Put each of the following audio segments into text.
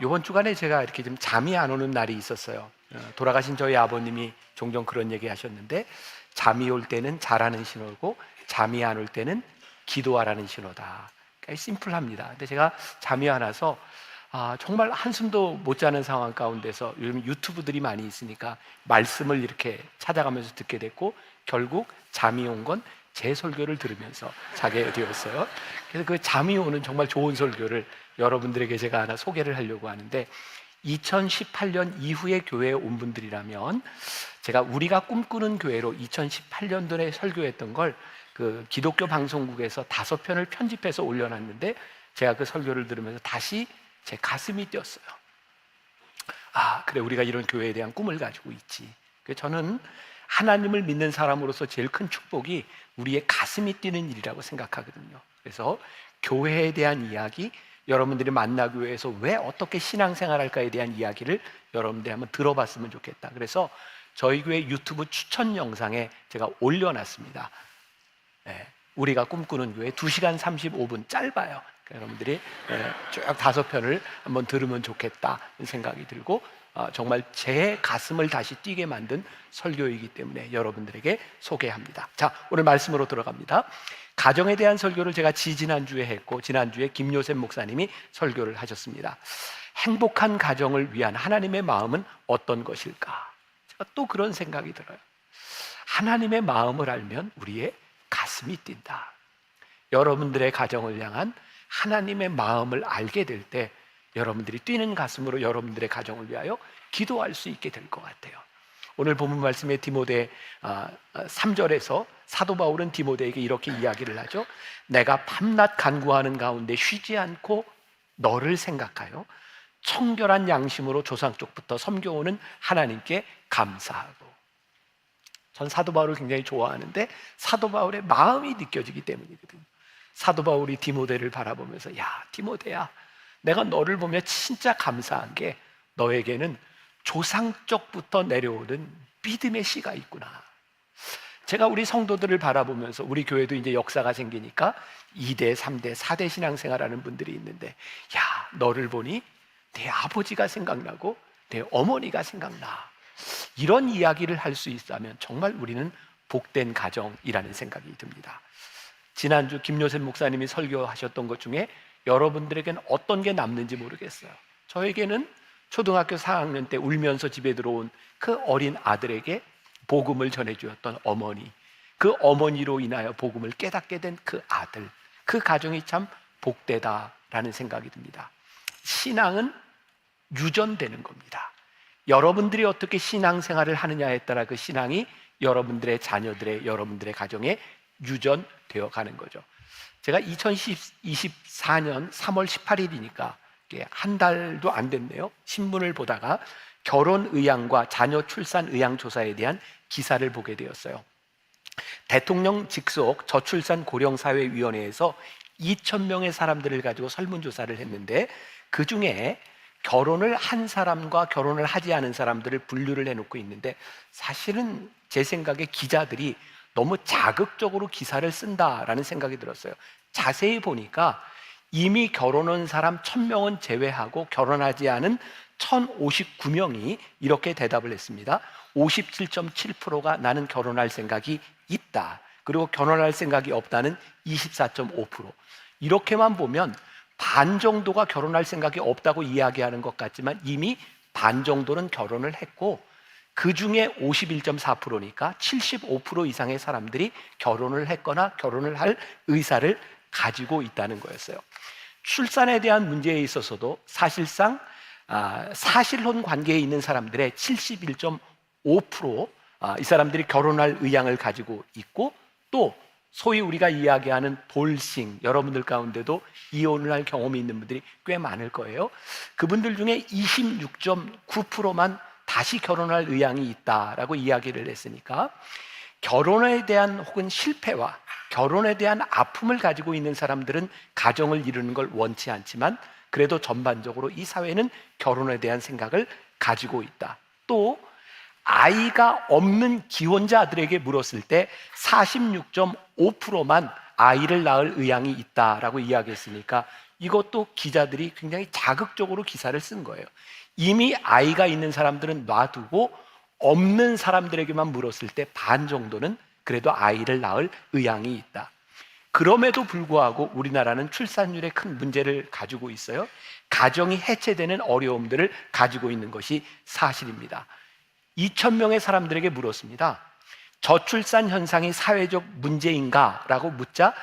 이번 주간에 제가 이렇게 좀 잠이 안 오는 날이 있었어요. 돌아가신 저희 아버님이 종종 그런 얘기 하셨는데, 잠이 올 때는 자라는 신호고 잠이 안 올 때는 기도하라는 신호다. 그러니까 심플합니다. 근데 제가 잠이 안 와서 정말 한숨도 못 자는 상황 가운데서, 요즘 유튜브들이 많이 있으니까 말씀을 이렇게 찾아가면서 듣게 됐고, 결국 잠이 온 건 제 설교를 들으면서 자게 되었어요. 그래서 그 잠이 오는 정말 좋은 설교를 여러분들에게 제가 하나 소개를 하려고 하는데, 2018년 이후에 교회에 온 분들이라면 제가 우리가 꿈꾸는 교회로 2018년도에 설교했던 걸 그 기독교 방송국에서 5편을 편집해서 올려놨는데, 제가 그 설교를 들으면서 다시 제 가슴이 뛰었어요. 그래, 우리가 이런 교회에 대한 꿈을 가지고 있지. 그래서 저는 하나님을 믿는 사람으로서 제일 큰 축복이 우리의 가슴이 뛰는 일이라고 생각하거든요. 그래서 교회에 대한 이야기, 여러분들이 만나교회에서 왜 어떻게 신앙생활할까에 대한 이야기를 여러분들이 한번 들어봤으면 좋겠다. 그래서 저희 교회 유튜브 추천 영상에 제가 올려놨습니다. 우리가 꿈꾸는 교회 2시간 35분, 짧아요. 그러니까 여러분들이 쭉 5편을 한번 들으면 좋겠다 생각이 들고, 정말 제 가슴을 다시 뛰게 만든 설교이기 때문에 여러분들에게 소개합니다. 자, 오늘 말씀으로 들어갑니다. 가정에 대한 설교를 제가 지난주에 했고, 지난주에 김요셉 목사님이 설교를 하셨습니다. 행복한 가정을 위한 하나님의 마음은 어떤 것일까? 제가 또 그런 생각이 들어요. 하나님의 마음을 알면 우리의 가슴이 뛴다. 여러분들의 가정을 향한 하나님의 마음을 알게 될 때 여러분들이 뛰는 가슴으로 여러분들의 가정을 위하여 기도할 수 있게 될 것 같아요. 오늘 본문 말씀의 디모데 3절에서 사도 바울은 디모데에게 이렇게 이야기를 하죠. 내가 밤낮 간구하는 가운데 쉬지 않고 너를 생각하여 청결한 양심으로 조상 쪽부터 섬겨오는 하나님께 감사하고. 전 사도 바울을 굉장히 좋아하는데 사도 바울의 마음이 느껴지기 때문이거든요. 사도 바울이 디모데를 바라보면서, 야, 디모데야, 내가 너를 보며 진짜 감사한 게 너에게는 조상 쪽부터 내려오는 믿음의 씨가 있구나. 제가 우리 성도들을 바라보면서, 우리 교회도 이제 역사가 생기니까 2대, 3대, 4대 신앙생활하는 분들이 있는데, 야, 너를 보니 내 아버지가 생각나고 내 어머니가 생각나. 이런 이야기를 할 수 있다면 정말 우리는 복된 가정이라는 생각이 듭니다. 지난주 김요셉 목사님이 설교하셨던 것 중에 여러분들에게는 어떤 게 남는지 모르겠어요. 저에게는 초등학교 4학년 때 울면서 집에 들어온 그 어린 아들에게 복음을 전해주었던 어머니, 그 어머니로 인하여 복음을 깨닫게 된 그 아들, 그 가정이 참 복되다라는 생각이 듭니다. 신앙은 유전되는 겁니다. 여러분들이 어떻게 신앙생활을 하느냐에 따라 그 신앙이 여러분들의 자녀들의, 여러분들의 가정에 유전되어 가는 거죠. 제가 2024년 3월 18일이니까 한 달도 안 됐네요. 신문을 보다가 결혼의향과 자녀 출산의향 조사에 대한 기사를 보게 되었어요. 대통령 직속 저출산 고령사회위원회에서 2,000명의 사람들을 가지고 설문조사를 했는데, 그 중에 결혼을 한 사람과 결혼을 하지 않은 사람들을 분류를 해놓고 있는데, 사실은 제 생각에 기자들이 너무 자극적으로 기사를 쓴다라는 생각이 들었어요. 자세히 보니까 이미 결혼한 사람 1,000명은 제외하고 결혼하지 않은 1,059명이 이렇게 대답을 했습니다. 57.7%가 나는 결혼할 생각이 있다. 그리고 결혼할 생각이 없다는 24.5%. 이렇게만 보면 반 정도가 결혼할 생각이 없다고 이야기하는 것 같지만 이미 반 정도는 결혼을 했고, 그 중에 51.4%니까 75% 이상의 사람들이 결혼을 했거나 결혼을 할 의사를 가지고 있다는 거였어요. 출산에 대한 문제에 있어서도 사실상 사실혼 관계에 있는 사람들의 71.5%, 이 사람들이 결혼할 의향을 가지고 있고, 또 소위 우리가 이야기하는 돌싱, 여러분들 가운데도 이혼을 할 경험이 있는 분들이 꽤 많을 거예요. 그분들 중에 26.9%만 다시 결혼할 의향이 있다라고 이야기를 했으니까, 결혼에 대한 혹은 실패와 결혼에 대한 아픔을 가지고 있는 사람들은 가정을 이루는 걸 원치 않지만, 그래도 전반적으로 이 사회는 결혼에 대한 생각을 가지고 있다. 또 아이가 없는 기혼자들에게 물었을 때 46.5%만 아이를 낳을 의향이 있다라고 이야기했으니까 이것도 기자들이 굉장히 자극적으로 기사를 쓴 거예요. 이미 아이가 있는 사람들은 놔두고 없는 사람들에게만 물었을 때 반 정도는 그래도 아이를 낳을 의향이 있다. 그럼에도 불구하고 우리나라는 출산율에 큰 문제를 가지고 있어요. 가정이 해체되는 어려움들을 가지고 있는 것이 사실입니다. 2,000명의 사람들에게 물었습니다. 저출산 현상이 사회적 문제인가? 라고 묻자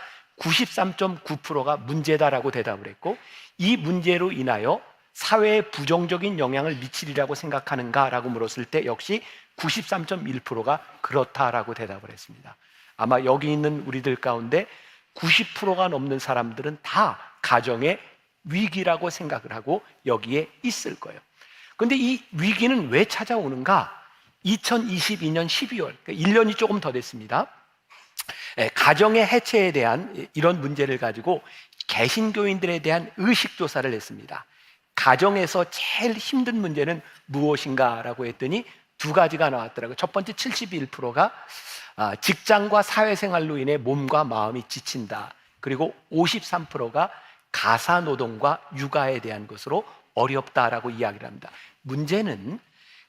93.9%가 문제다라고 대답을 했고, 이 문제로 인하여 사회에 부정적인 영향을 미치리라고 생각하는가? 라고 물었을 때 역시 93.1%가 그렇다라고 대답을 했습니다. 아마 여기 있는 우리들 가운데 90%가 넘는 사람들은 다 가정의 위기라고 생각을 하고 여기에 있을 거예요. 그런데 이 위기는 왜 찾아오는가? 2022년 12월, 1년이 조금 더 됐습니다. 가정의 해체에 대한 이런 문제를 가지고 개신교인들에 대한 의식조사를 했습니다. 가정에서 제일 힘든 문제는 무엇인가? 라고 했더니 두 가지가 나왔더라고요. 첫 번째 71%가 직장과 사회생활로 인해 몸과 마음이 지친다. 그리고 53%가 가사노동과 육아에 대한 것으로 어렵다라고 이야기를 합니다. 문제는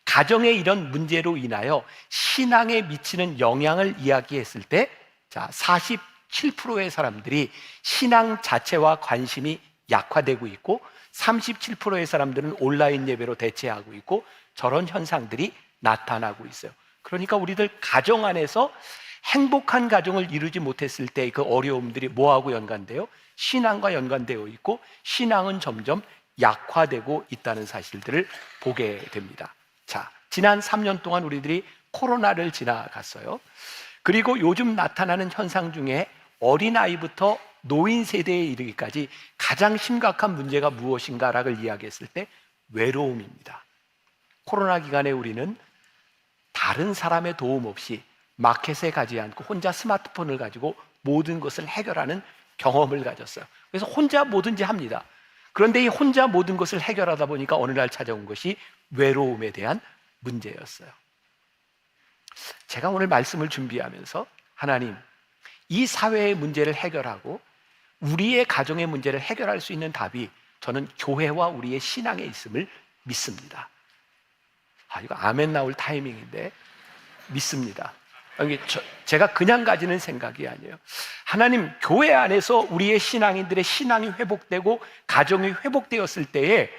가정의 이런 문제로 인하여 신앙에 미치는 영향을 이야기했을 때 47%의 사람들이 신앙 자체와 관심이 약화되고 있고 37%의 사람들은 온라인 예배로 대체하고 있고 저런 현상들이 나타나고 있어요. 그러니까 우리들 가정 안에서 행복한 가정을 이루지 못했을 때 그 어려움들이 뭐하고 연관돼요? 신앙과 연관되어 있고 신앙은 점점 약화되고 있다는 사실들을 보게 됩니다. 자, 지난 3년 동안 우리들이 코로나를 지나갔어요. 그리고 요즘 나타나는 현상 중에 어린아이부터 노인 세대에 이르기까지 가장 심각한 문제가 무엇인가를 이야기했을 때 외로움입니다. 코로나 기간에 우리는 다른 사람의 도움 없이 마켓에 가지 않고 혼자 스마트폰을 가지고 모든 것을 해결하는 경험을 가졌어요. 그래서 혼자 뭐든지 합니다. 그런데 이 혼자 모든 것을 해결하다 보니까 어느 날 찾아온 것이 외로움에 대한 문제였어요. 제가 오늘 말씀을 준비하면서 하나님, 이 사회의 문제를 해결하고 우리의 가정의 문제를 해결할 수 있는 답이 저는 교회와 우리의 신앙에 있음을 믿습니다. 이거 아멘 나올 타이밍인데 믿습니다. 제가 그냥 가지는 생각이 아니에요. 하나님, 교회 안에서 우리의 신앙인들의 신앙이 회복되고 가정이 회복되었을 때에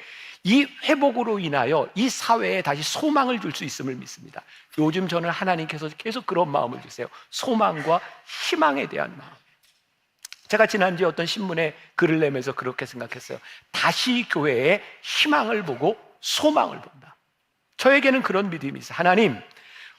이 회복으로 인하여 이 사회에 다시 소망을 줄 수 있음을 믿습니다. 요즘 저는 하나님께서 계속 그런 마음을 주세요. 소망과 희망에 대한 마음. 제가 지난주에 어떤 신문에 글을 내면서 그렇게 생각했어요. 다시 교회에 희망을 보고 소망을 본다. 저에게는 그런 믿음이 있어요. 하나님,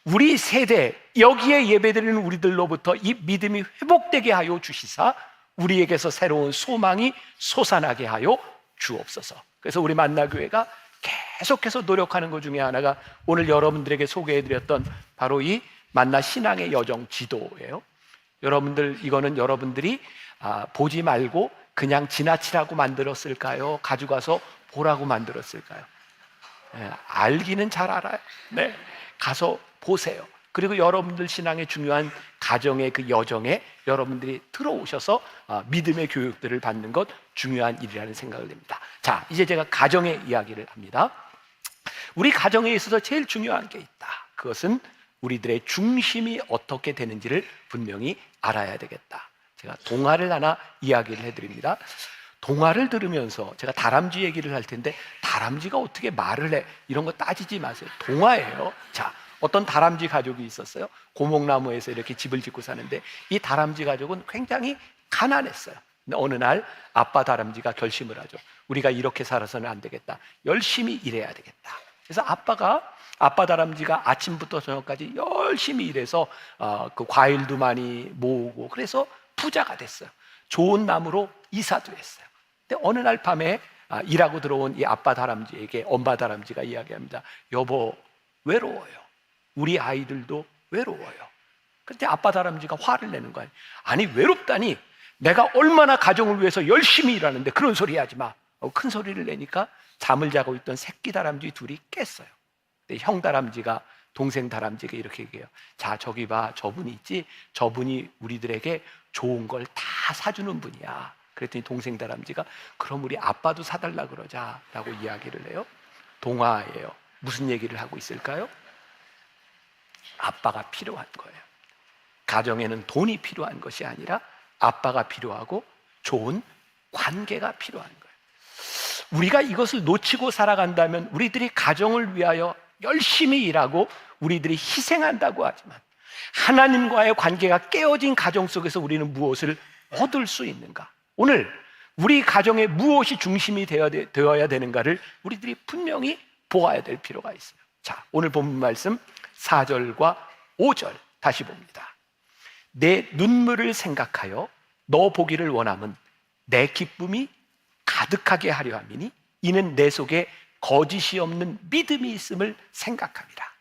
우리 세대 여기에 예배드리는 우리들로부터 이 믿음이 회복되게 하여 주시사 우리에게서 새로운 소망이 솟아나게 하여 주옵소서. 그래서 우리 만나교회가 계속해서 노력하는 것 중에 하나가 오늘 여러분들에게 소개해드렸던 바로 이 만나 신앙의 여정 지도예요. 여러분들, 이거는 여러분들이 보지 말고 그냥 지나치라고 만들었을까요? 가져가서 보라고 만들었을까요? 알기는 잘 알아요. 네, 가서 보세요. 그리고 여러분들 신앙의 중요한 가정의 그 여정에 여러분들이 들어오셔서 믿음의 교육들을 받는 것 중요한 일이라는 생각을 합니다. 자, 이제 제가 가정의 이야기를 합니다. 우리 가정에 있어서 제일 중요한 게 있다. 그것은 우리들의 중심이 어떻게 되는지를 분명히 알아야 되겠다. 제가 동화를 하나 이야기를 해드립니다. 동화를 들으면서 제가 다람쥐 얘기를 할 텐데 다람쥐가 어떻게 말을 해? 이런 거 따지지 마세요. 동화예요. 자, 어떤 다람쥐 가족이 있었어요. 고목나무에서 이렇게 집을 짓고 사는데 이 다람쥐 가족은 굉장히 가난했어요. 근데 어느 날 아빠 다람쥐가 결심을 하죠. 우리가 이렇게 살아서는 안 되겠다. 열심히 일해야 되겠다. 그래서 아빠 다람쥐가 아침부터 저녁까지 열심히 일해서 그 과일도 많이 모으고 그래서 부자가 됐어요. 좋은 나무로 이사도 했어요. 근데 어느 날 밤에 일하고 들어온 이 아빠 다람쥐에게 엄마 다람쥐가 이야기합니다. 여보, 외로워요. 우리 아이들도 외로워요. 그때 아빠 다람쥐가 화를 내는 거예요. 아니, 외롭다니, 내가 얼마나 가정을 위해서 열심히 일하는데 그런 소리 하지 마. 큰 소리를 내니까 잠을 자고 있던 새끼 다람쥐 둘이 깼어요. 근데 형 다람쥐가 동생 다람쥐가 이렇게 얘기해요. 자, 저기 봐, 저분이 있지? 저분이 우리들에게 좋은 걸 다 사주는 분이야. 그랬더니 동생 다람쥐가 그럼 우리 아빠도 사달라 그러자라고 이야기를 해요. 동화예요. 무슨 얘기를 하고 있을까요? 아빠가 필요한 거예요. 가정에는 돈이 필요한 것이 아니라 아빠가 필요하고 좋은 관계가 필요한 거예요. 우리가 이것을 놓치고 살아간다면 우리들이 가정을 위하여 열심히 일하고 우리들이 희생한다고 하지만 하나님과의 관계가 깨어진 가정 속에서 우리는 무엇을 얻을 수 있는가? 오늘 우리 가정에 무엇이 중심이 되어야 되는가를 우리들이 분명히 보아야 될 필요가 있어요. 자, 오늘 본문 말씀 4절과 5절 다시 봅니다. 내 눈물을 생각하여 너 보기를 원함은 내 기쁨이 가득하게 하려 함이니 이는 내 속에 거짓이 없는 믿음이 있음을 생각합니다.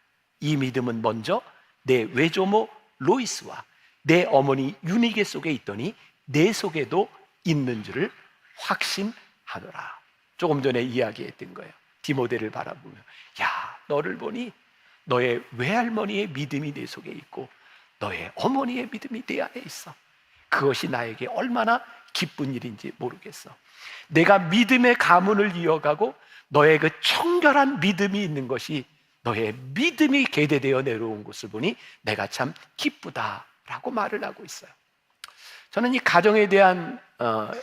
이 믿음은 먼저 내 외조모 로이스와 내 어머니 유니게 속에 있더니 내 속에도 있는 줄을 확신하노라. 조금 전에 이야기했던 거예요. 디모데를 바라보며 야, 너를 보니 너의 외할머니의 믿음이 내 속에 있고 너의 어머니의 믿음이 내 안에 있어. 그것이 나에게 얼마나 기쁜 일인지 모르겠어. 내가 믿음의 가문을 이어가고 너의 그 청결한 믿음이 있는 것이 너의 믿음이 계대되어 내려온 것을 보니 내가 참 기쁘다라고 말을 하고 있어요. 저는 이 가정에 대한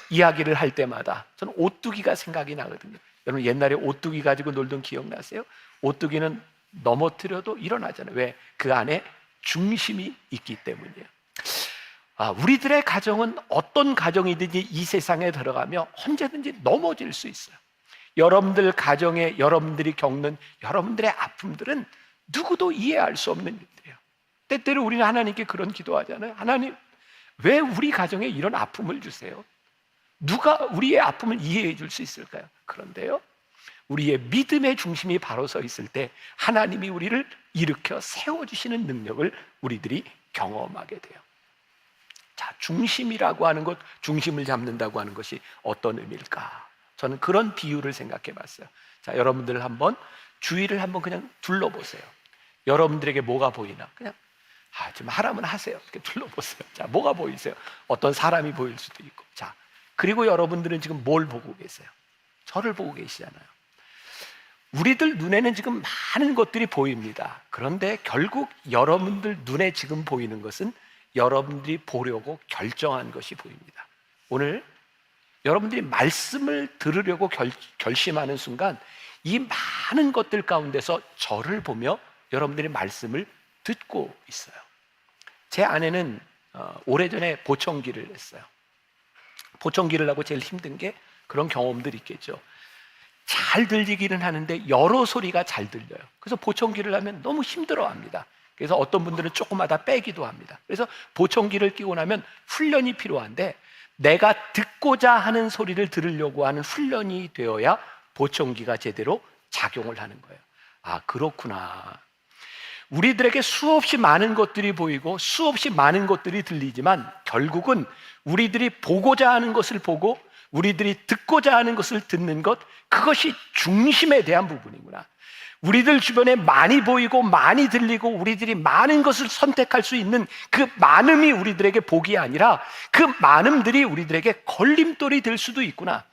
이야기를 할 때마다 저는 오뚜기가 생각이 나거든요. 여러분 옛날에 오뚜기 가지고 놀던 기억나세요? 오뚜기는 넘어뜨려도 일어나잖아요. 왜? 그 안에 중심이 있기 때문이에요. 우리들의 가정은 어떤 가정이든지 이 세상에 들어가며 언제든지 넘어질 수 있어요. 여러분들 가정에 여러분들이 겪는 여러분들의 아픔들은 누구도 이해할 수 없는 일들이에요. 때때로 우리는 하나님께 그런 기도하잖아요. 하나님, 왜 우리 가정에 이런 아픔을 주세요? 누가 우리의 아픔을 이해해 줄 수 있을까요? 그런데요, 우리의 믿음의 중심이 바로 서 있을 때 하나님이 우리를 일으켜 세워주시는 능력을 우리들이 경험하게 돼요. 자, 중심이라고 하는 것, 중심을 잡는다고 하는 것이 어떤 의미일까? 저는 그런 비유를 생각해 봤어요. 자, 여러분들 한번 주위를 한번 그냥 둘러보세요. 여러분들에게 뭐가 보이나? 그냥 좀 하라면 하세요. 이렇게 둘러보세요. 자, 뭐가 보이세요? 어떤 사람이 보일 수도 있고. 자, 그리고 여러분들은 지금 뭘 보고 계세요? 저를 보고 계시잖아요. 우리들 눈에는 지금 많은 것들이 보입니다. 그런데 결국 여러분들 눈에 지금 보이는 것은 여러분들이 보려고 결정한 것이 보입니다. 오늘 여러분들이 말씀을 들으려고 결심하는 순간 이 많은 것들 가운데서 저를 보며 여러분들이 말씀을 듣고 있어요. 제 아내는 오래전에 보청기를 했어요. 보청기를 하고 제일 힘든 게 그런 경험들이 있겠죠. 잘 들리기는 하는데 여러 소리가 잘 들려요. 그래서 보청기를 하면 너무 힘들어합니다. 그래서 어떤 분들은 조금마다 빼기도 합니다. 그래서 보청기를 끼고 나면 훈련이 필요한데 내가 듣고자 하는 소리를 들으려고 하는 훈련이 되어야 보청기가 제대로 작용을 하는 거예요. 그렇구나. 우리들에게 수없이 많은 것들이 보이고 수없이 많은 것들이 들리지만 결국은 우리들이 보고자 하는 것을 보고 우리들이 듣고자 하는 것을 듣는 것, 그것이 중심에 대한 부분이구나. 우리들 주변에 많이 보이고 많이 들리고 우리들이 많은 것을 선택할 수 있는 그 많음이 우리들에게 복이 아니라 그 많음들이 우리들에게 걸림돌이 될 수도 있구나.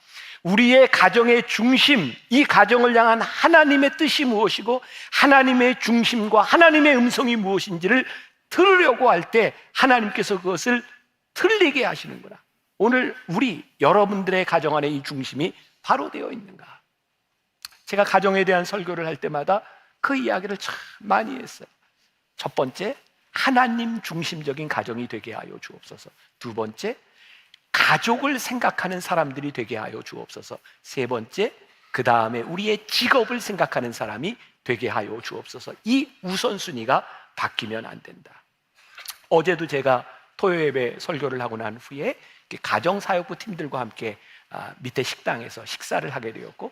우리의 가정의 중심, 이 가정을 향한 하나님의 뜻이 무엇이고 하나님의 중심과 하나님의 음성이 무엇인지를 들으려고 할 때 하나님께서 그것을 틀리게 하시는구나. 오늘 여러분들의 가정 안에 이 중심이 바로 되어 있는가? 제가 가정에 대한 설교를 할 때마다 그 이야기를 참 많이 했어요. 첫 번째, 하나님 중심적인 가정이 되게 하여 주옵소서. 두 번째, 가족을 생각하는 사람들이 되게 하여 주옵소서. 세 번째, 그 다음에 우리의 직업을 생각하는 사람이 되게 하여 주옵소서. 이 우선순위가 바뀌면 안 된다. 어제도 제가 토요예배 설교를 하고 난 후에 가정사역부 팀들과 함께 밑에 식당에서 식사를 하게 되었고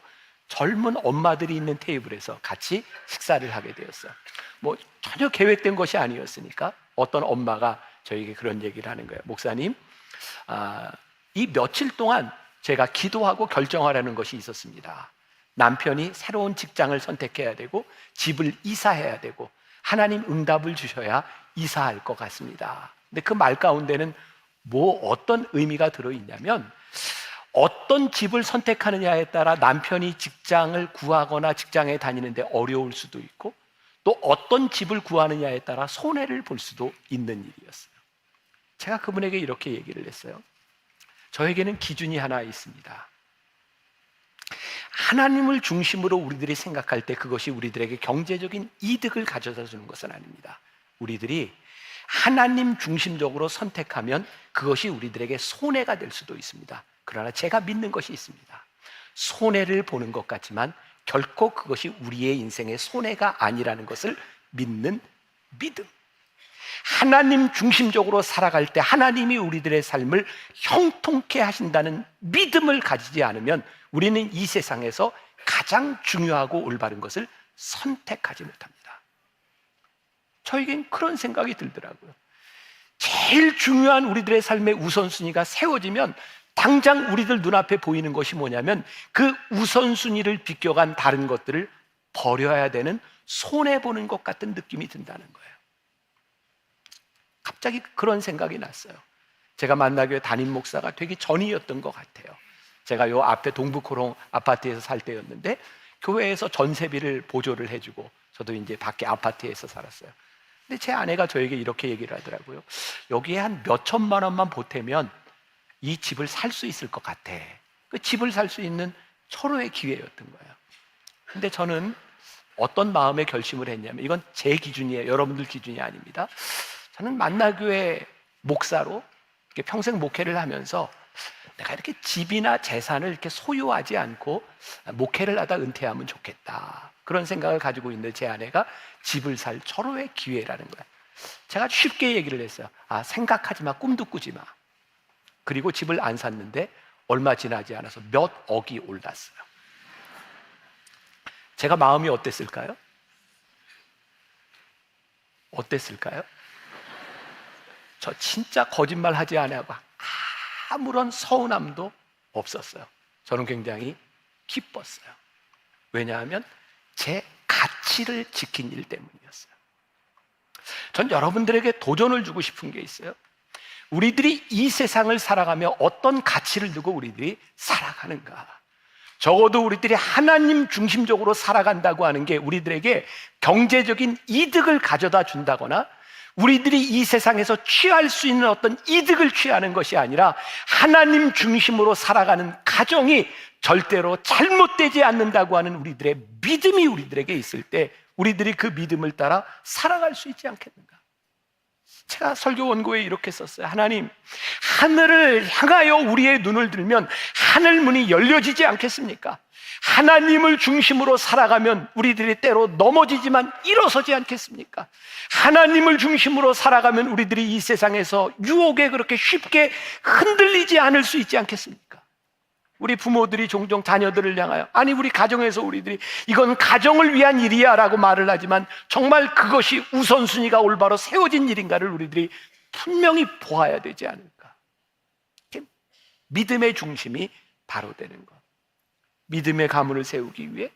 젊은 엄마들이 있는 테이블에서 같이 식사를 하게 되었어요. 전혀 계획된 것이 아니었으니까 어떤 엄마가 저에게 그런 얘기를 하는 거예요. 목사님, 이 며칠 동안 제가 기도하고 결정하라는 것이 있었습니다. 남편이 새로운 직장을 선택해야 되고 집을 이사해야 되고 하나님 응답을 주셔야 이사할 것 같습니다. 근데 그 말 가운데는 어떤 의미가 들어있냐면 어떤 집을 선택하느냐에 따라 남편이 직장을 구하거나 직장에 다니는데 어려울 수도 있고, 또 어떤 집을 구하느냐에 따라 손해를 볼 수도 있는 일이었어요. 제가 그분에게 이렇게 얘기를 했어요. 저에게는 기준이 하나 있습니다. 하나님을 중심으로 우리들이 생각할 때 그것이 우리들에게 경제적인 이득을 가져다 주는 것은 아닙니다. 우리들이 하나님 중심적으로 선택하면 그것이 우리들에게 손해가 될 수도 있습니다. 그러나 제가 믿는 것이 있습니다. 손해를 보는 것 같지만 결코 그것이 우리의 인생의 손해가 아니라는 것을 믿는 믿음. 하나님 중심적으로 살아갈 때 하나님이 우리들의 삶을 형통케 하신다는 믿음을 가지지 않으면 우리는 이 세상에서 가장 중요하고 올바른 것을 선택하지 못합니다. 저에겐 그런 생각이 들더라고요. 제일 중요한 우리들의 삶의 우선순위가 세워지면 당장 우리들 눈앞에 보이는 것이 뭐냐면 그 우선순위를 비껴간 다른 것들을 버려야 되는 손해보는 것 같은 느낌이 든다는 거예요. 갑자기 그런 생각이 났어요. 제가 만나교회 담임 목사가 되기 전이었던 것 같아요. 제가 요 앞에 동북호롱 아파트에서 살 때였는데 교회에서 전세비를 보조를 해주고 저도 이제 밖에 아파트에서 살았어요. 근데 제 아내가 저에게 이렇게 얘기를 하더라고요. 여기에 한 몇 천만 원만 보태면 이 집을 살 수 있을 것 같아. 그 집을 살 수 있는 철호의 기회였던 거예요. 근데 저는 어떤 마음의 결심을 했냐면, 이건 제 기준이에요. 여러분들 기준이 아닙니다. 저는 만나교회 목사로 이렇게 평생 목회를 하면서 내가 이렇게 집이나 재산을 이렇게 소유하지 않고 목회를 하다 은퇴하면 좋겠다, 그런 생각을 가지고 있는 제 아내가 집을 살 철호의 기회라는 거예요. 제가 쉽게 얘기를 했어요. 생각하지 마, 꿈도 꾸지 마. 그리고 집을 안 샀는데 얼마 지나지 않아서 몇 억이 올랐어요. 제가 마음이 어땠을까요? 어땠을까요? 저 진짜 거짓말 하지 않고 아무런 서운함도 없었어요. 저는 굉장히 기뻤어요. 왜냐하면 제 가치를 지킨 일 때문이었어요. 전 여러분들에게 도전을 주고 싶은 게 있어요. 우리들이 이 세상을 살아가며 어떤 가치를 두고 우리들이 살아가는가? 적어도 우리들이 하나님 중심적으로 살아간다고 하는 게 우리들에게 경제적인 이득을 가져다 준다거나 우리들이 이 세상에서 취할 수 있는 어떤 이득을 취하는 것이 아니라 하나님 중심으로 살아가는 가정이 절대로 잘못되지 않는다고 하는 우리들의 믿음이 우리들에게 있을 때 우리들이 그 믿음을 따라 살아갈 수 있지 않겠는가? 제가 설교 원고에 이렇게 썼어요. 하나님, 하늘을 향하여 우리의 눈을 들면 하늘 문이 열려지지 않겠습니까? 하나님을 중심으로 살아가면 우리들이 때로 넘어지지만 일어서지 않겠습니까? 하나님을 중심으로 살아가면 우리들이 이 세상에서 유혹에 그렇게 쉽게 흔들리지 않을 수 있지 않겠습니까? 우리 부모들이 종종 자녀들을 향하여, 아니 우리 가정에서 우리들이 이건 가정을 위한 일이야 라고 말을 하지만 정말 그것이 우선순위가 올바로 세워진 일인가를 우리들이 분명히 보아야 되지 않을까? 믿음의 중심이 바로 되는 것, 믿음의 가문을 세우기 위해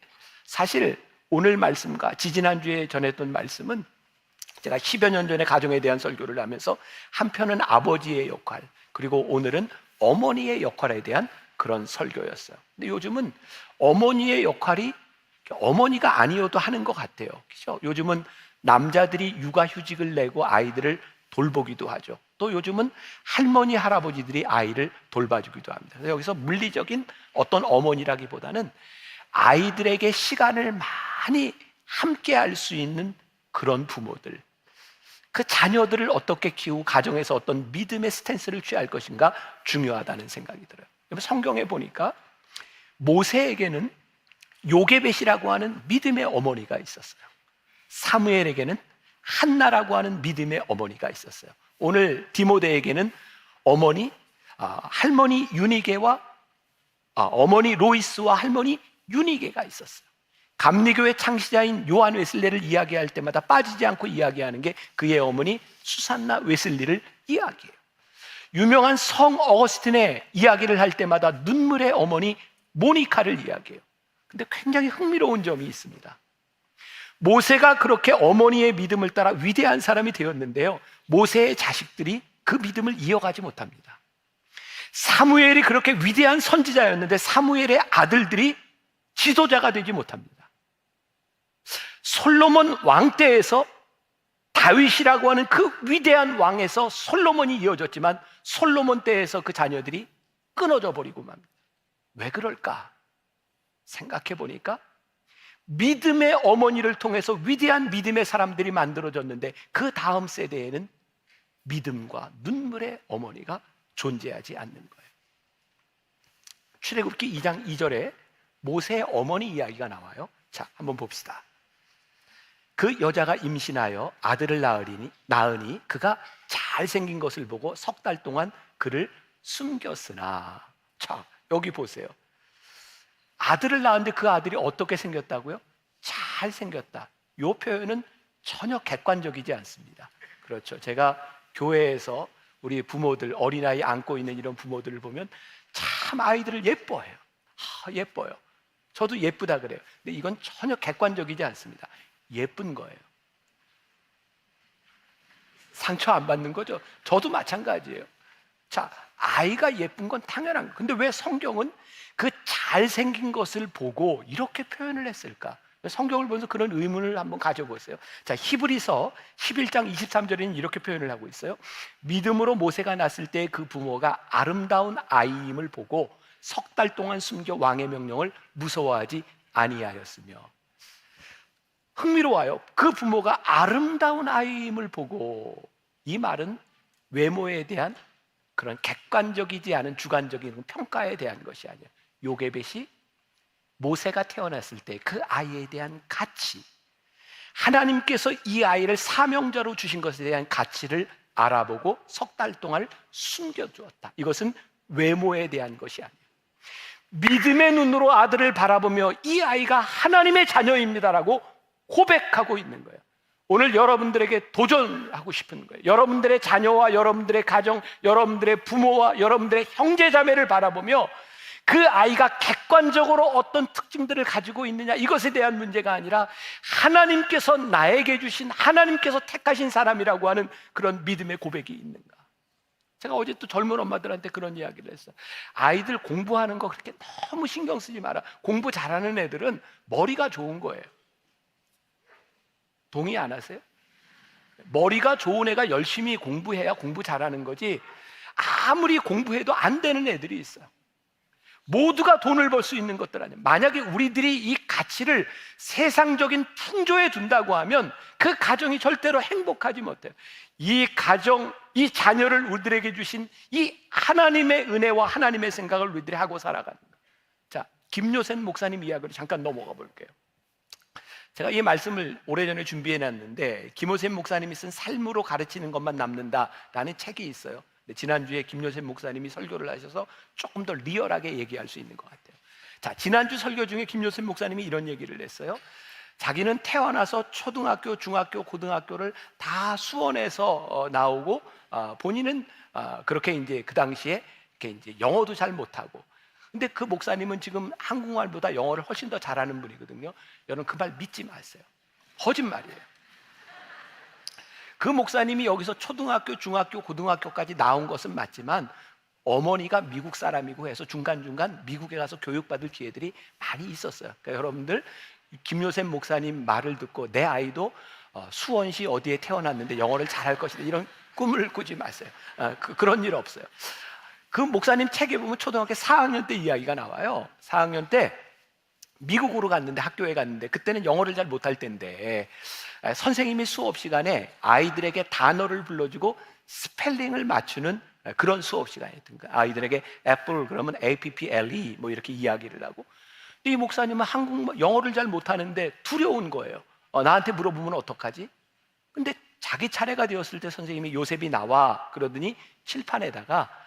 사실 오늘 말씀과 지지난주에 전했던 말씀은 제가 10여 년 전에 가정에 대한 설교를 하면서 한편은 아버지의 역할, 그리고 오늘은 어머니의 역할에 대한 그런 설교였어요. 근데 요즘은 어머니의 역할이 어머니가 아니어도 하는 것 같아요. 그렇죠? 요즘은 남자들이 육아휴직을 내고 아이들을 돌보기도 하죠. 또 요즘은 할머니, 할아버지들이 아이를 돌봐주기도 합니다. 그래서 여기서 물리적인 어떤 어머니라기보다는 아이들에게 시간을 많이 함께 할 수 있는 그런 부모들, 그 자녀들을 어떻게 키우고 가정에서 어떤 믿음의 스탠스를 취할 것인가 중요하다는 생각이 들어요. 성경에 보니까 모세에게는 요게벳이라고 하는 믿음의 어머니가 있었어요. 사무엘에게는 한나라고 하는 믿음의 어머니가 있었어요. 오늘 디모데에게는 할머니 유니게와 어머니 로이스와 할머니 유니게가 있었어요. 감리교회 창시자인 요한 웨슬리를 이야기할 때마다 빠지지 않고 이야기하는 게 그의 어머니 수산나 웨슬리를 이야기해요. 유명한 성 어거스틴의 이야기를 할 때마다 눈물의 어머니 모니카를 이야기해요. 근데 굉장히 흥미로운 점이 있습니다. 모세가 그렇게 어머니의 믿음을 따라 위대한 사람이 되었는데요, 모세의 자식들이 그 믿음을 이어가지 못합니다. 사무엘이 그렇게 위대한 선지자였는데 사무엘의 아들들이 지도자가 되지 못합니다. 솔로몬 왕 때에서 다윗이라고 하는 그 위대한 왕에서 솔로몬이 이어졌지만 솔로몬 때에서 그 자녀들이 끊어져 버리고 맙니다. 왜 그럴까? 생각해 보니까 믿음의 어머니를 통해서 위대한 믿음의 사람들이 만들어졌는데 그 다음 세대에는 믿음과 눈물의 어머니가 존재하지 않는 거예요. 출애굽기 2장 2절에 모세의 어머니 이야기가 나와요. 자, 한번 봅시다. 그 여자가 임신하여 아들을 낳으니 그가 잘생긴 것을 보고 석 달 동안 그를 숨겼으나. 자, 여기 보세요. 아들을 낳았는데 그 아들이 어떻게 생겼다고요? 잘생겼다. 이 표현은 전혀 객관적이지 않습니다. 그렇죠. 제가 교회에서 우리 부모들, 어린아이 안고 있는 이런 부모들을 보면 참 아이들을 예뻐해요. 예뻐요. 저도 예쁘다 그래요. 근데 이건 전혀 객관적이지 않습니다. 예쁜 거예요. 상처 안 받는 거죠. 저도 마찬가지예요. 자, 아이가 예쁜 건 당연한 거예요. 근데 왜 성경은 그 잘생긴 것을 보고 이렇게 표현을 했을까? 성경을 보면서 그런 의문을 한번 가져보세요. 자, 히브리서 11장 23절에는 이렇게 표현을 하고 있어요. 믿음으로 모세가 낳았을 때 그 부모가 아름다운 아이임을 보고 석 달 동안 숨겨 왕의 명령을 무서워하지 아니하였으며. 흥미로워요. 그 부모가 아름다운 아이임을 보고. 이 말은 외모에 대한 그런 객관적이지 않은 주관적인 평가에 대한 것이 아니에요. 요게벳이 모세가 태어났을 때 그 아이에 대한 가치, 하나님께서 이 아이를 사명자로 주신 것에 대한 가치를 알아보고 석 달 동안 숨겨두었다. 이것은 외모에 대한 것이 아니에요. 믿음의 눈으로 아들을 바라보며 이 아이가 하나님의 자녀입니다라고 고백하고 있는 거예요. 오늘 여러분들에게 도전하고 싶은 거예요. 여러분들의 자녀와 여러분들의 가정, 여러분들의 부모와 여러분들의 형제자매를 바라보며 그 아이가 객관적으로 어떤 특징들을 가지고 있느냐, 이것에 대한 문제가 아니라 하나님께서 나에게 주신, 하나님께서 택하신 사람이라고 하는 그런 믿음의 고백이 있는가. 제가 어제 또 젊은 엄마들한테 그런 이야기를 했어요. 아이들 공부하는 거 그렇게 너무 신경 쓰지 마라. 공부 잘하는 애들은 머리가 좋은 거예요. 동의 안 하세요? 머리가 좋은 애가 열심히 공부해야 공부 잘하는 거지, 아무리 공부해도 안 되는 애들이 있어요. 모두가 돈을 벌 수 있는 것들 아니에요. 만약에 우리들이 이 가치를 세상적인 풍조에 둔다고 하면 그 가정이 절대로 행복하지 못해요. 이 가정, 이 자녀를 우리들에게 주신 이 하나님의 은혜와 하나님의 생각을 우리들이 하고 살아가는 거예요. 자, 김요셉 목사님 이야기로 잠깐 넘어가 볼게요. 제가 이 말씀을 오래전에 준비해 놨는데, 김요셉 목사님이 쓴 삶으로 가르치는 것만 남는다라는 책이 있어요. 지난주에 김요셉 목사님이 설교를 하셔서 조금 더 리얼하게 얘기할 수 있는 것 같아요. 자, 지난주 설교 중에 김요셉 목사님이 이런 얘기를 했어요. 자기는 태어나서 초등학교, 중학교, 고등학교를 다 수원에서 나오고, 본인은 그렇게 이제 그 당시에 이렇게 이제 영어도 잘 못하고, 근데 그 목사님은 지금 한국말보다 영어를 훨씬 더 잘하는 분이거든요. 여러분 그 말 믿지 마세요. 거짓말이에요. 그 목사님이 여기서 초등학교, 중학교, 고등학교까지 나온 것은 맞지만 어머니가 미국 사람이고 해서 중간중간 미국에 가서 교육받을 기회들이 많이 있었어요. 그러니까 여러분들 김요셉 목사님 말을 듣고 내 아이도 수원시 어디에 태어났는데 영어를 잘할 것이다, 이런 꿈을 꾸지 마세요. 그런 일 없어요. 그 목사님 책에 보면 초등학교 4학년 때 이야기가 나와요. 4학년 때 미국으로 갔는데, 학교에 갔는데, 그때는 영어를 잘 못할 때인데 선생님이 수업 시간에 아이들에게 단어를 불러주고 스펠링을 맞추는 그런 수업 시간이었던 거예요. 아이들에게 애플 그러면 APPLE 뭐 이렇게 이야기를 하고, 이 목사님은 영어를 잘 못하는데 두려운 거예요. 나한테 물어보면 어떡하지? 근데 자기 차례가 되었을 때 선생님이 요셉이 나와 그러더니 칠판에다가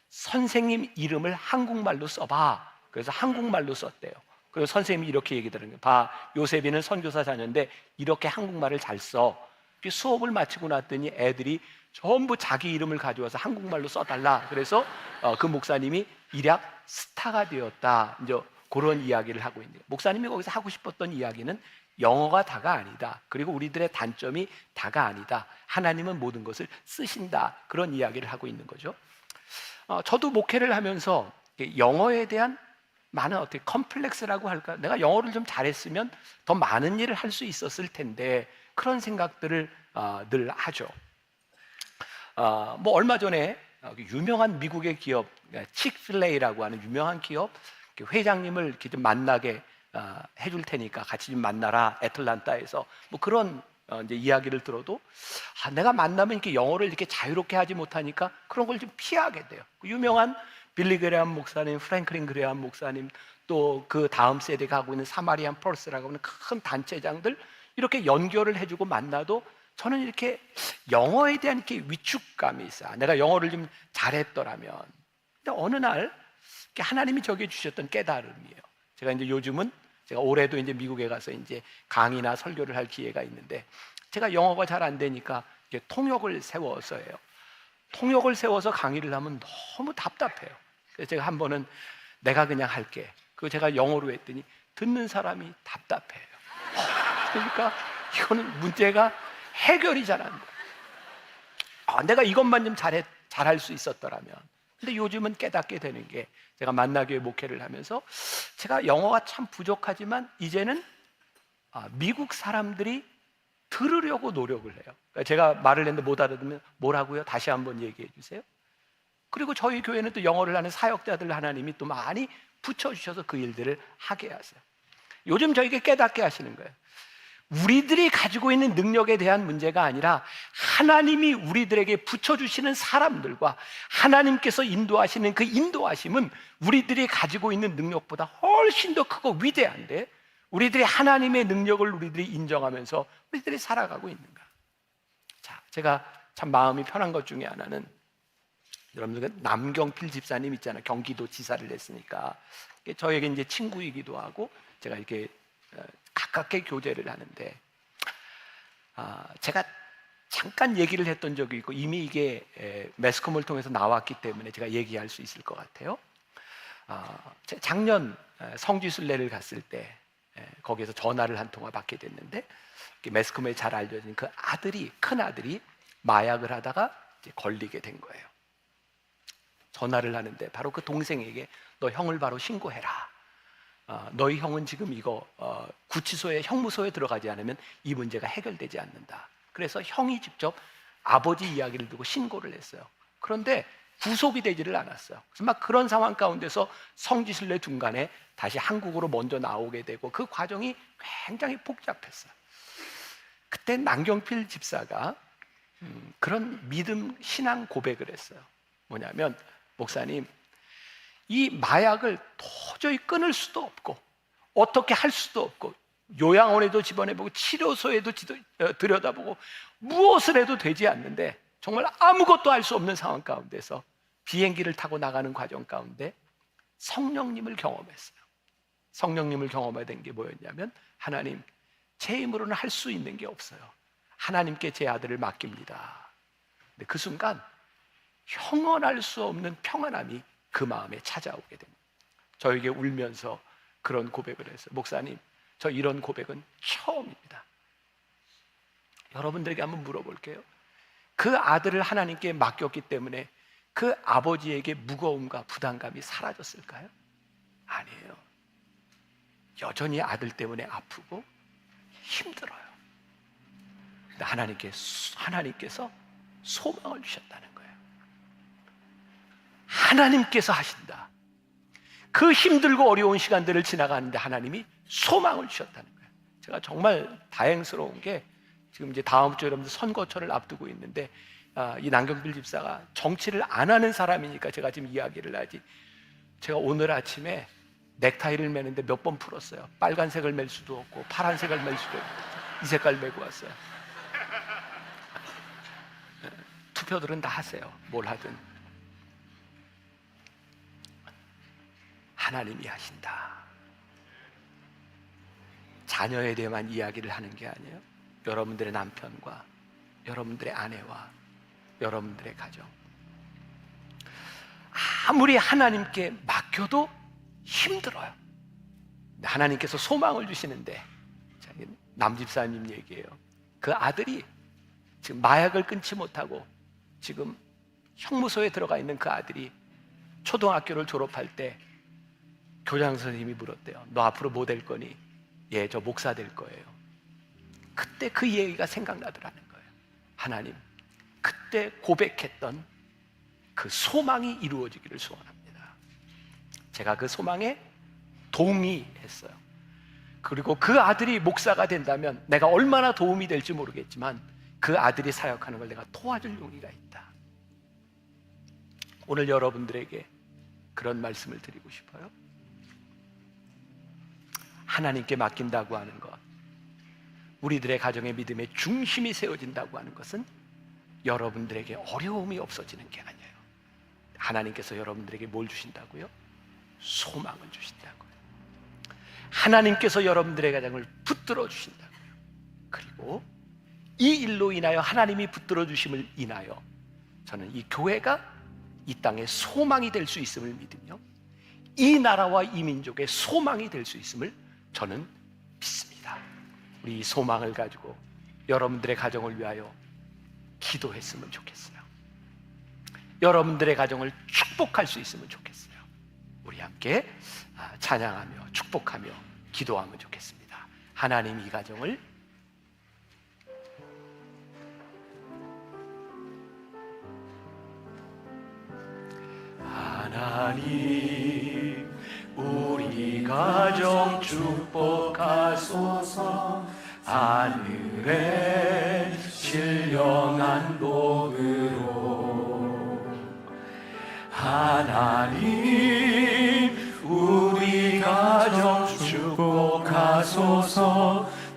선생님 이름을 한국말로 써봐. 그래서 한국말로 썼대요. 그래서 선생님이 이렇게 얘기하는 거예요. 봐, 요셉이는 선교사 자녀인데 이렇게 한국말을 잘 써. 수업을 마치고 났더니 애들이 전부 자기 이름을 가져와서 한국말로 써달라. 그래서 그 목사님이 일약 스타가 되었다. 이제 그런 이야기를 하고 있는 거예요. 목사님이 거기서 하고 싶었던 이야기는 영어가 다가 아니다. 그리고 우리들의 단점이 다가 아니다. 하나님은 모든 것을 쓰신다. 그런 이야기를 하고 있는 거죠. 저도 목회를 하면서 영어에 대한 많은 어떻게 컴플렉스라고 할까? 내가 영어를 좀 잘했으면 더 많은 일을 할 수 있었을 텐데 그런 생각들을 늘 하죠. 뭐 얼마 전에 유명한 미국의 기업 칙필레이라고 하는 유명한 기업 회장님을 이렇게 좀 만나게 해줄 테니까 같이 좀 만나라 애틀란타에서 뭐 그런 이제 이야기를 들어도 내가 만나면 이렇게 영어를 이렇게 자유롭게 하지 못하니까 그런 걸 좀 피하게 돼요. 그 유명한 빌리 그레함 목사님, 프랭클린 그레함 목사님, 또 그 다음 세대가 하고 있는 사마리안 펄스라고 하는 큰 단체장들 이렇게 연결을 해주고 만나도 저는 이렇게 영어에 대한 이렇게 위축감이 있어요. 내가 영어를 좀 잘했더라면. 근데 어느 날 하나님이 저에게 주셨던 깨달음이에요. 제가 이제 요즘은 제가 올해도 이제 미국에 가서 이제 강의나 설교를 할 기회가 있는데 제가 영어가 잘 안 되니까 이제 통역을 세워서 해요. 통역을 세워서 강의를 하면 너무 답답해요. 그래서 제가 한 번은 내가 그냥 할게. 그거 제가 영어로 했더니 듣는 사람이 답답해요. 그러니까 이거는 문제가 해결이 잘 안 돼요. 내가 이것만 좀 잘할 수 있었더라면. 근데 요즘은 깨닫게 되는 게 제가 만나교회 목회를 하면서 제가 영어가 참 부족하지만 이제는 미국 사람들이 들으려고 노력을 해요. 그러니까 제가 말을 했는데 못 알아듣으면 뭐라고요? 다시 한번 얘기해 주세요. 그리고 저희 교회는 또 영어를 하는 사역자들 하나님이 또 많이 붙여주셔서 그 일들을 하게 하세요. 요즘 저에게 깨닫게 하시는 거예요. 우리들이 가지고 있는 능력에 대한 문제가 아니라 하나님이 우리들에게 붙여주시는 사람들과 하나님께서 인도하시는 그 인도하심은 우리들이 가지고 있는 능력보다 훨씬 더 크고 위대한데 우리들이 하나님의 능력을 우리들이 인정하면서 우리들이 살아가고 있는가? 자, 제가 참 마음이 편한 것 중에 하나는 여러분들 남경필 집사님 있잖아요. 경기도 지사를 했으니까 저에게 이제 친구이기도 하고 제가 이렇게 가깝게 교제를 하는데 제가 잠깐 얘기를 했던 적이 있고 이미 이게 매스컴을 통해서 나왔기 때문에 제가 얘기할 수 있을 것 같아요. 작년 성지순례를 갔을 때 거기에서 전화를 한 통화 받게 됐는데 매스컴에 잘 알려진 그 아들이 큰 아들이 마약을 하다가 이제 걸리게 된 거예요. 전화를 하는데 바로 그 동생에게 너 형을 바로 신고해라. 너희 형은 지금 이거 구치소에 형무소에 들어가지 않으면 이 문제가 해결되지 않는다. 그래서 형이 직접 아버지 이야기를 두고 신고를 했어요. 그런데 구속이 되지를 않았어요. 그래서 막 그런 상황 가운데서 성지순례 중간에 다시 한국으로 먼저 나오게 되고 그 과정이 굉장히 복잡했어요. 그때 남경필 집사가 그런 믿음 신앙 고백을 했어요. 뭐냐면 목사님 이 마약을 도저히 끊을 수도 없고 어떻게 할 수도 없고 요양원에도 집어내보고 치료소에도 들여다보고 무엇을 해도 되지 않는데 정말 아무것도 할 수 없는 상황 가운데서 비행기를 타고 나가는 과정 가운데 성령님을 경험했어요. 성령님을 경험하게 된 게 뭐였냐면 하나님 제 힘으로는 할 수 있는 게 없어요. 하나님께 제 아들을 맡깁니다. 근데 그 순간 형언할 수 없는 평안함이 그 마음에 찾아오게 됩니다. 저에게 울면서 그런 고백을 했어요. 목사님, 저 이런 고백은 처음입니다. 여러분들에게 한번 물어볼게요. 그 아들을 하나님께 맡겼기 때문에 그 아버지에게 무거움과 부담감이 사라졌을까요? 아니에요. 여전히 아들 때문에 아프고 힘들어요. 근데 하나님께서 소망을 주셨다는 거예요. 하나님께서 하신다. 그 힘들고 어려운 시간들을 지나가는데 하나님이 소망을 주셨다는 거예요. 제가 정말 다행스러운 게 지금 이제 다음 주 여러분들 선거철을 앞두고 있는데 이 남경필 집사가 정치를 안 하는 사람이니까 제가 지금 이야기를 하지. 제가 오늘 아침에 넥타이를 매는데 몇 번 풀었어요. 빨간색을 맬 수도 없고 파란색을 맬 수도 없고 이 색깔 매고 왔어요. 투표들은 다 하세요. 뭘 하든 하나님이 하신다. 자녀에 대해만 이야기를 하는 게 아니에요. 여러분들의 남편과 여러분들의 아내와 여러분들의 가정, 아무리 하나님께 맡겨도 힘들어요. 하나님께서 소망을 주시는데 남집사님 얘기예요. 그 아들이 지금 마약을 끊지 못하고 지금 형무소에 들어가 있는 그 아들이 초등학교를 졸업할 때 교장 선생님이 물었대요. 너 앞으로 뭐 될 거니? 예, 저 목사 될 거예요. 그때 그 얘기가 생각나더라는 거예요. 하나님, 그때 고백했던 그 소망이 이루어지기를 소원합니다. 제가 그 소망에 동의했어요. 그리고 그 아들이 목사가 된다면 내가 얼마나 도움이 될지 모르겠지만 그 아들이 사역하는 걸 내가 도와줄 용의가 있다. 오늘 여러분들에게 그런 말씀을 드리고 싶어요. 하나님께 맡긴다고 하는 것, 우리들의 가정의 믿음의 중심이 세워진다고 하는 것은 여러분들에게 어려움이 없어지는 게 아니에요. 하나님께서 여러분들에게 뭘 주신다고요? 소망을 주신다고요. 하나님께서 여러분들의 가정을 붙들어 주신다고요. 그리고 이 일로 인하여 하나님이 붙들어 주심을 인하여 저는 이 교회가 이 땅의 소망이 될 수 있음을 믿으며 이 나라와 이 민족의 소망이 될 수 있음을 저는 믿습니다. 우리 이 소망을 가지고 여러분들의 가정을 위하여 기도했으면 좋겠어요. 여러분들의 가정을 축복할 수 있으면 좋겠어요. 우리 함께 찬양하며 축복하며 기도하면 좋겠습니다. 하나님, 이 가정을 하나님, 우리 가정 축복하소서. 하늘의 신령한 복으로 하나님, 우리 가정 축복하소서.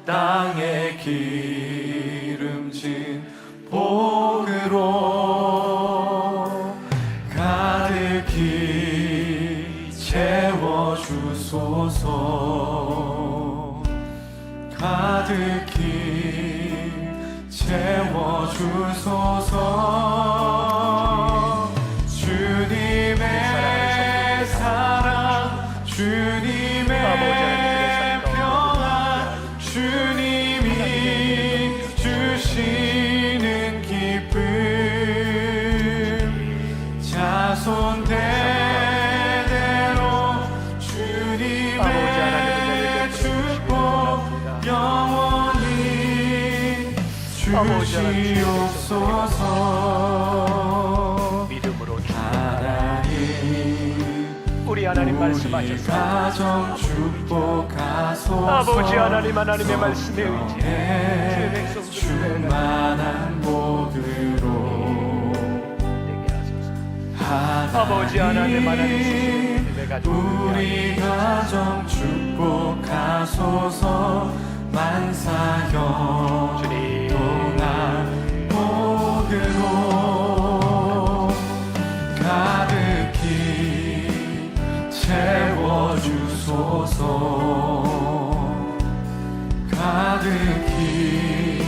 땅에 기름진 복으로 가득히 채워주소서. 가득히 채워주소서. 주님의 사랑, 주님의 평안, 주님이 주시는 기쁨, 자손 대대로 주님의 축복 영원히 주시옵소서. 믿음으로 하나님, 우리 하나님 말씀하셨습니다. 가정 축복하소서. 아버지 하나님, 하나님의 말씀에 의지해 주의 백성들을 충만한 복으로 되게 하소서. 하나님, 아버지 하나님, 하나님 우리 가정 축복하소서. 만사형 주님, 동안 복으로 가득히 채워주소서. 가득히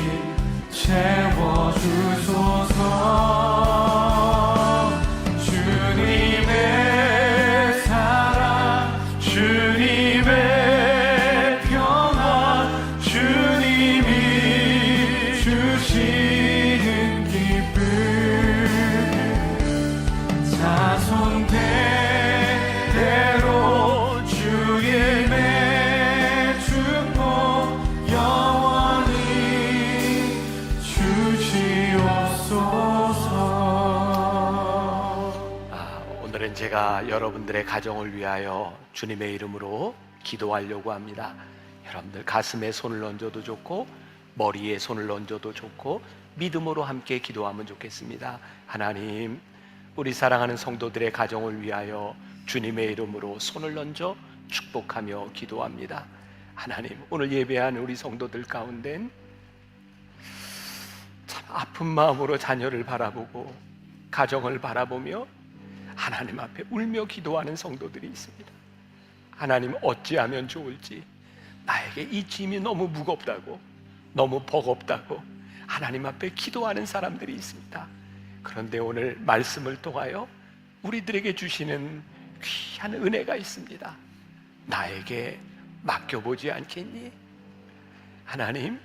채워주소서. 주님의 사랑, 주님의 평안, 주님이 주시는 기쁨, 자손 대대로 주님의 축복 영원히 주시옵소서. 오늘은 제가 여러분들의 가정을 위하여 주님의 이름으로 기도하려고 합니다. 여러분들 가슴에 손을 얹어도 좋고 머리에 손을 얹어도 좋고 믿음으로 함께 기도하면 좋겠습니다. 하나님, 우리 사랑하는 성도들의 가정을 위하여 주님의 이름으로 손을 얹어 축복하며 기도합니다. 하나님, 오늘 예배한 우리 성도들 가운데 참 아픈 마음으로 자녀를 바라보고 가정을 바라보며 하나님 앞에 울며 기도하는 성도들이 있습니다. 하나님, 어찌하면 좋을지, 나에게 이 짐이 너무 무겁다고, 너무 버겁다고 하나님 앞에 기도하는 사람들이 있습니다. 그런데 오늘 말씀을 통하여 우리들에게 주시는 귀한 은혜가 있습니다. 나에게 맡겨보지 않겠니? 하나님,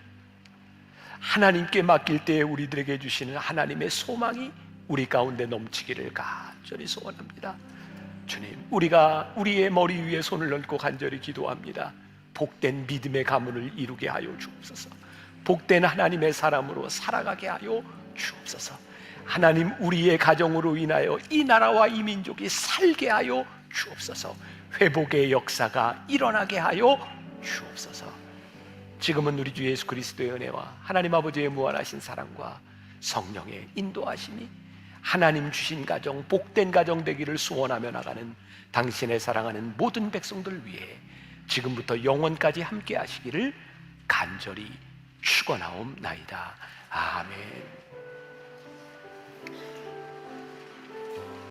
하나님께 맡길 때에 우리들에게 주시는 하나님의 소망이 우리 가운데 넘치기를 간절히 소원합니다. 주님, 우리가 우리의 머리 위에 손을 얹고 간절히 기도합니다. 복된 믿음의 가문을 이루게 하여 주옵소서. 복된 하나님의 사람으로 살아가게 하여 주옵소서. 하나님, 우리의 가정으로 인하여 이 나라와 이 민족이 살게 하여 주옵소서. 회복의 역사가 일어나게 하여 주옵소서. 지금은 우리 주 예수 그리스도의 은혜와 하나님 아버지의 무한하신 사랑과 성령의 인도하심이 하나님 주신 가정, 복된 가정 되기를 소원하며 나가는 당신의 사랑하는 모든 백성들 위해 지금부터 영원까지 함께 하시기를 간절히 축원하옵나이다. 아멘.